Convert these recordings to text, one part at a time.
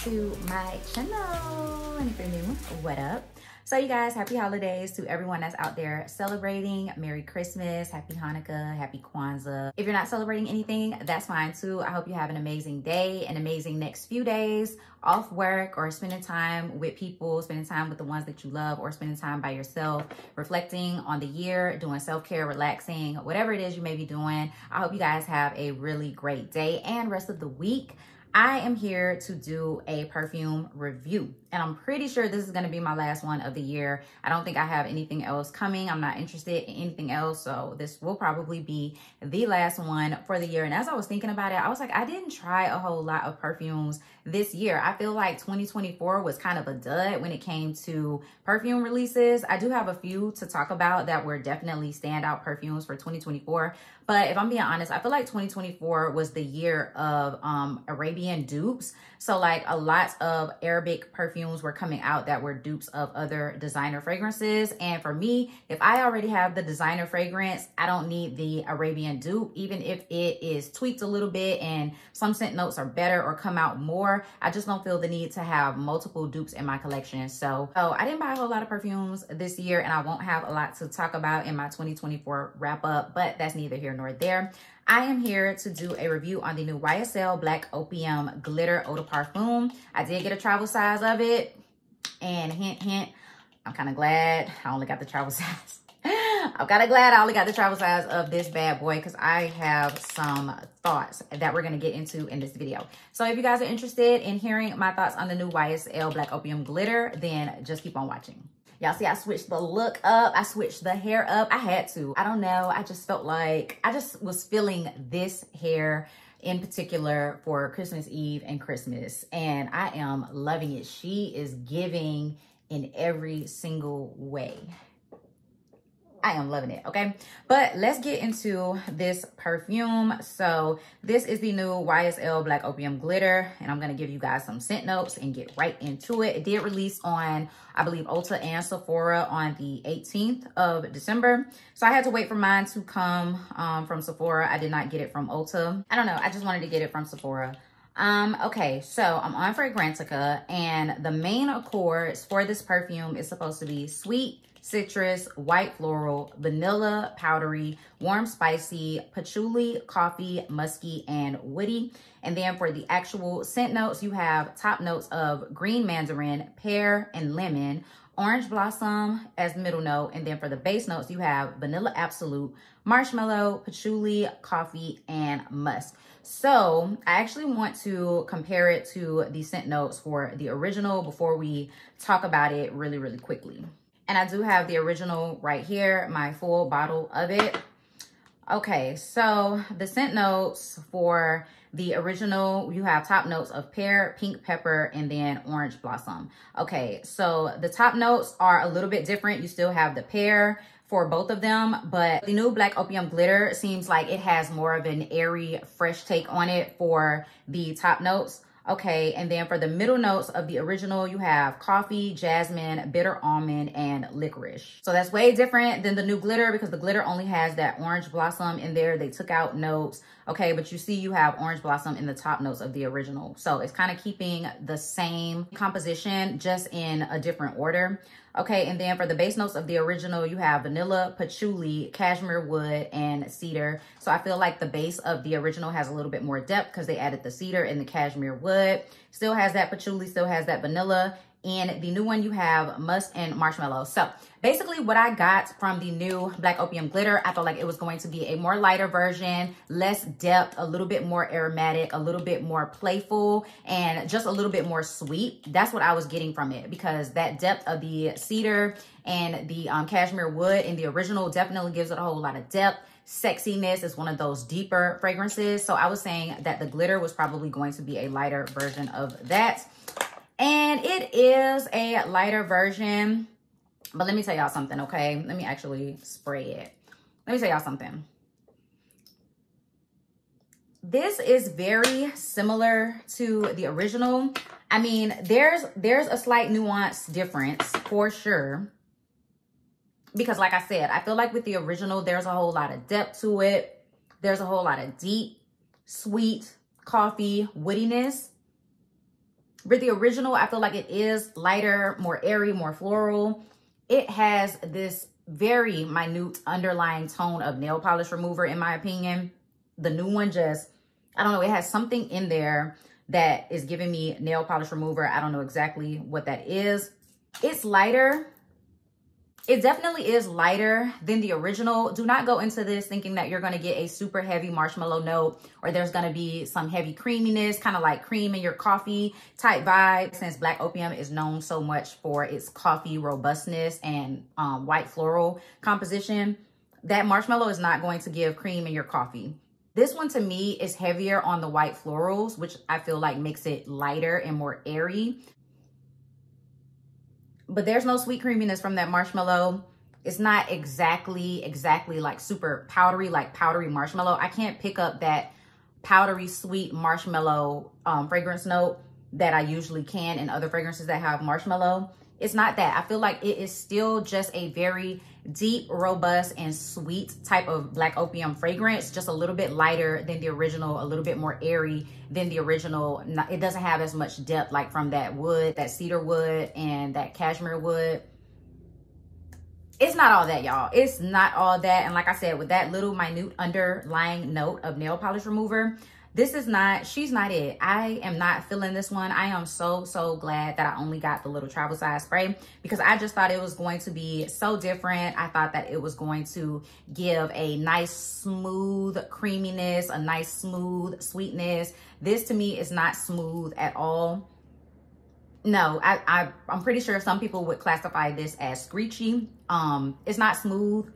to my channel. And if you're new, what up? So you guys, happy holidays to everyone that's out there celebrating. Merry Christmas, happy Hanukkah, happy Kwanzaa. If you're not celebrating anything, that's fine too. I hope you have an amazing day, an amazing next few days off work, or spending time with people, spending time with the ones that you love, or spending time by yourself, reflecting on the year, doing self-care, relaxing, whatever it is you may be doing. I hope you guys have a really great day and rest of the week. I am here to do a perfume review, and I'm pretty sure this is going to be my last one of the year. I don't think I have anything else coming. I'm not interested in anything else, so this will probably be the last one for the year. And as I was thinking about it, I was like, I didn't try a whole lot of perfumes this year. I feel like 2024 was kind of a dud when it came to perfume releases. I do have a few to talk about that were definitely standout perfumes for 2024. But if I'm being honest, I feel like 2024 was the year of Arabian dupes. So like a lot of Arabic perfumes were coming out that were dupes of other designer fragrances. And for me, if I already have the designer fragrance, I don't need the Arabian dupe. Even if it is tweaked a little bit and some scent notes are better or come out more, I just don't feel the need to have multiple dupes in my collection. So I didn't buy a whole lot of perfumes this year, and I won't have a lot to talk about in my 2024 wrap up, but that's neither here nor there. I am here to do a review on the new YSL Black Opium Glitter Eau de Parfum. I did get a travel size of it, and hint, hint, I'm kind of glad I only got the travel size. I'm kind of glad I only got the travel size of this bad boy, because I have some thoughts that we're going to get into in this video. So if you guys are interested in hearing my thoughts on the new YSL Black Opium Glitter, then just keep on watching. Y'all see, I switched the look up. I switched the hair up. I had to. I don't know. I just felt like I just was feeling this hair in particular for Christmas Eve and Christmas, and I am loving it. She is giving in every single way. I am loving it, okay? But let's get into this perfume. So this is the new YSL Black Opium Glitter, and I'm gonna give you guys some scent notes and get right into it. It did release on, I believe, Ulta and Sephora on the 18th of December. So I had to wait for mine to come from Sephora. I did not get it from Ulta. I don't know, I just wanted to get it from Sephora. Okay, so I'm on Fragrantica, and the main accords for this perfume is supposed to be sweet, citrus, white floral, vanilla, powdery, warm spicy, patchouli, coffee, musky, and woody. And then for the actual scent notes, you have top notes of green mandarin, pear, and lemon, orange blossom as the middle note. And then for the base notes, you have vanilla absolute, marshmallow, patchouli, coffee, and musk. So I actually want to compare it to the scent notes for the original before we talk about it really, really quickly. And I do have the original right here, my full bottle of it. Okay, so the scent notes for the original, you have top notes of pear, pink pepper, and then orange blossom. Okay, so the top notes are a little bit different. You still have the pear for both of them, but the new Black Opium Glitter seems like it has more of an airy, fresh take on it for the top notes. Okay, and then for the middle notes of the original, you have coffee, jasmine, bitter almond, and licorice. So that's way different than the new glitter, because the glitter only has that orange blossom in there. They took out notes. Okay, but you see you have orange blossom in the top notes of the original. So it's kind of keeping the same composition, just in a different order. Okay, and then for the base notes of the original, you have vanilla, patchouli, cashmere wood, and cedar. So I feel like the base of the original has a little bit more depth because they added the cedar and the cashmere wood. Still has that patchouli, still has that vanilla. And the new one, you have musk and marshmallow. So basically what I got from the new Black Opium Glitter, I felt like it was going to be a more lighter version, less depth, a little bit more aromatic, a little bit more playful, and just a little bit more sweet. That's what I was getting from it, because that depth of the cedar and the cashmere wood in the original definitely gives it a whole lot of depth. Sexiness is one of those deeper fragrances. So I was saying that the glitter was probably going to be a lighter version of that. And it is a lighter version, but let me tell y'all something, okay? Let me actually spray it. Let me tell y'all something. This is very similar to the original. I mean, there's a slight nuance difference for sure. Because like I said, I feel like with the original, there's a whole lot of depth to it. There's a whole lot of deep, sweet, coffee, woodiness. With the original, I feel like it is lighter, more airy, more floral. It has this very minute underlying tone of nail polish remover, in my opinion. The new one just, I don't know, it has something in there that is giving me nail polish remover. I don't know exactly what that is. It's lighter. It definitely is lighter than the original. Do not go into this thinking that you're going to get a super heavy marshmallow note, or there's going to be some heavy creaminess, kind of like cream in your coffee type vibe. Since Black Opium is known so much for its coffee robustness and white floral composition, that marshmallow is not going to give cream in your coffee. This one to me is heavier on the white florals, which I feel like makes it lighter and more airy. But there's no sweet creaminess from that marshmallow. It's not exactly like super powdery, like powdery marshmallow. I can't pick up that powdery sweet marshmallow fragrance note that I usually can in other fragrances that have marshmallow. It's not that. I feel like it is still just a very deep, robust, and sweet type of Black Opium fragrance, just a little bit lighter than the original, a little bit more airy than the original. It doesn't have as much depth like from that wood, that cedar wood and that cashmere wood. It's not all that, y'all. It's not all that. And like I said, with that little minute underlying note of nail polish remover, this is not, she's not it. I am not feeling this one. I am so glad that I only got the little travel size spray, because I just thought it was going to be so different. I thought that it was going to give a nice smooth creaminess, a nice smooth sweetness. This to me is not smooth at all. No, I'm pretty sure some people would classify this as screechy. It's not smooth,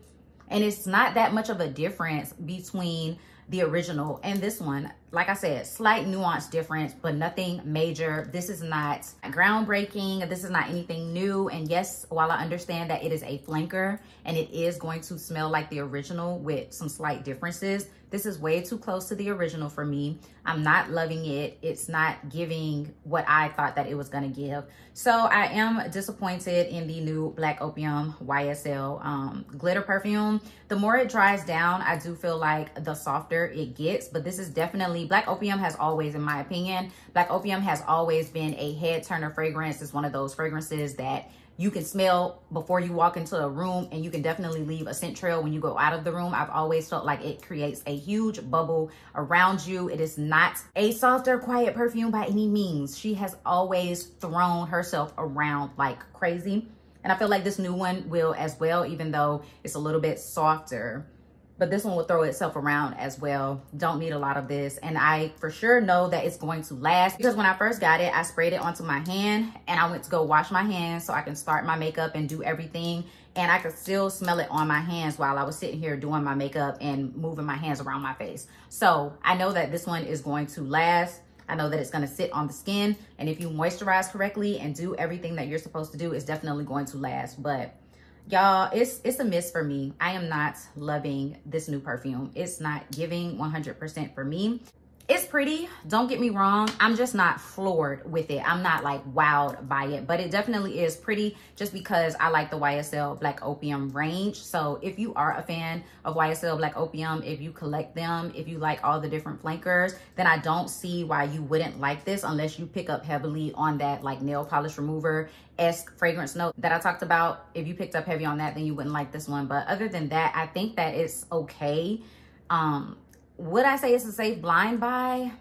and it's not that much of a difference between the original and this one. Like I said, slight nuance difference, but nothing major. This is not groundbreaking. This is not anything new. And yes, while I understand that it is a flanker and it is going to smell like the original with some slight differences, this is way too close to the original for me. I'm not loving it. It's not giving what I thought that it was going to give. So I am disappointed in the new Black Opium YSL glitter perfume. The more it dries down, I do feel like the softer it gets, but this is definitely, Black Opium has always, in my opinion, Black Opium has always been a head turner fragrance. It's one of those fragrances that you can smell before you walk into a room, and you can definitely leave a scent trail when you go out of the room. I've always felt like it creates a huge bubble around you. It is not a softer, quiet perfume by any means. She has always thrown herself around like crazy. And I feel like this new one will as well, even though it's a little bit softer. But this one will throw itself around as well. Don't need a lot of this. And I for sure know that it's going to last, because when I first got it, I sprayed it onto my hand and I went to go wash my hands so I can start my makeup and do everything. And I could still smell it on my hands while I was sitting here doing my makeup and moving my hands around my face. So I know that this one is going to last. I know that it's going to sit on the skin. And if you moisturize correctly and do everything that you're supposed to do, it's definitely going to last. But y'all, it's a miss for me. I am not loving this new perfume. It's not giving 100% for me. It's pretty, don't get me wrong. I'm just not floored with it. I'm not like wowed by it, but it definitely is pretty just because I like the YSL Black Opium range. So if you are a fan of YSL Black Opium, if you collect them, if you like all the different flankers, then I don't see why you wouldn't like this unless you pick up heavily on that like nail polish remover-esque fragrance note that I talked about. If you picked up heavy on that, then you wouldn't like this one. But other than that, I think that it's okay. Would I say it's a safe blind buy?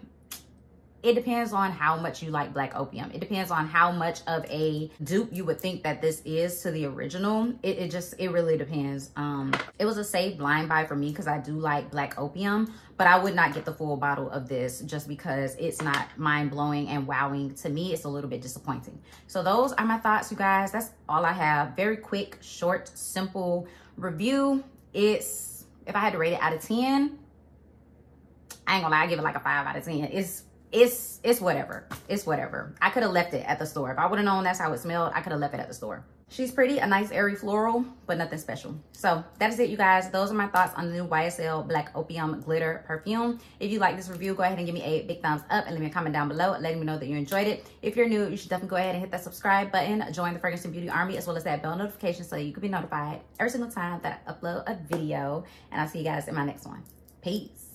It depends on how much you like Black Opium. It depends on how much of a dupe you would think that this is to the original. It really depends. It was a safe blind buy for me because I do like Black Opium, but I would not get the full bottle of this just because it's not mind-blowing and wowing to me. It's a little bit disappointing. So those are my thoughts, you guys. That's all I have. Very quick, short, simple review. It's, if I had to rate it out of 10, I ain't gonna lie, I give it like a 5 out of 10. It's whatever. It's whatever. I could have left it at the store. If I would have known that's how it smelled, I could have left it at the store. She's pretty, a nice airy floral, but nothing special. So that is it, you guys. Those are my thoughts on the new YSL Black Opium glitter perfume. If you like this review, go ahead and give me a big thumbs up and leave me a comment down below letting me know that you enjoyed it. If you're new, you should definitely go ahead and hit that subscribe button, join the Fragrance and Beauty Army, as well as that bell notification so you can be notified every single time that I upload a video. And I'll see you guys in my next one. Peace.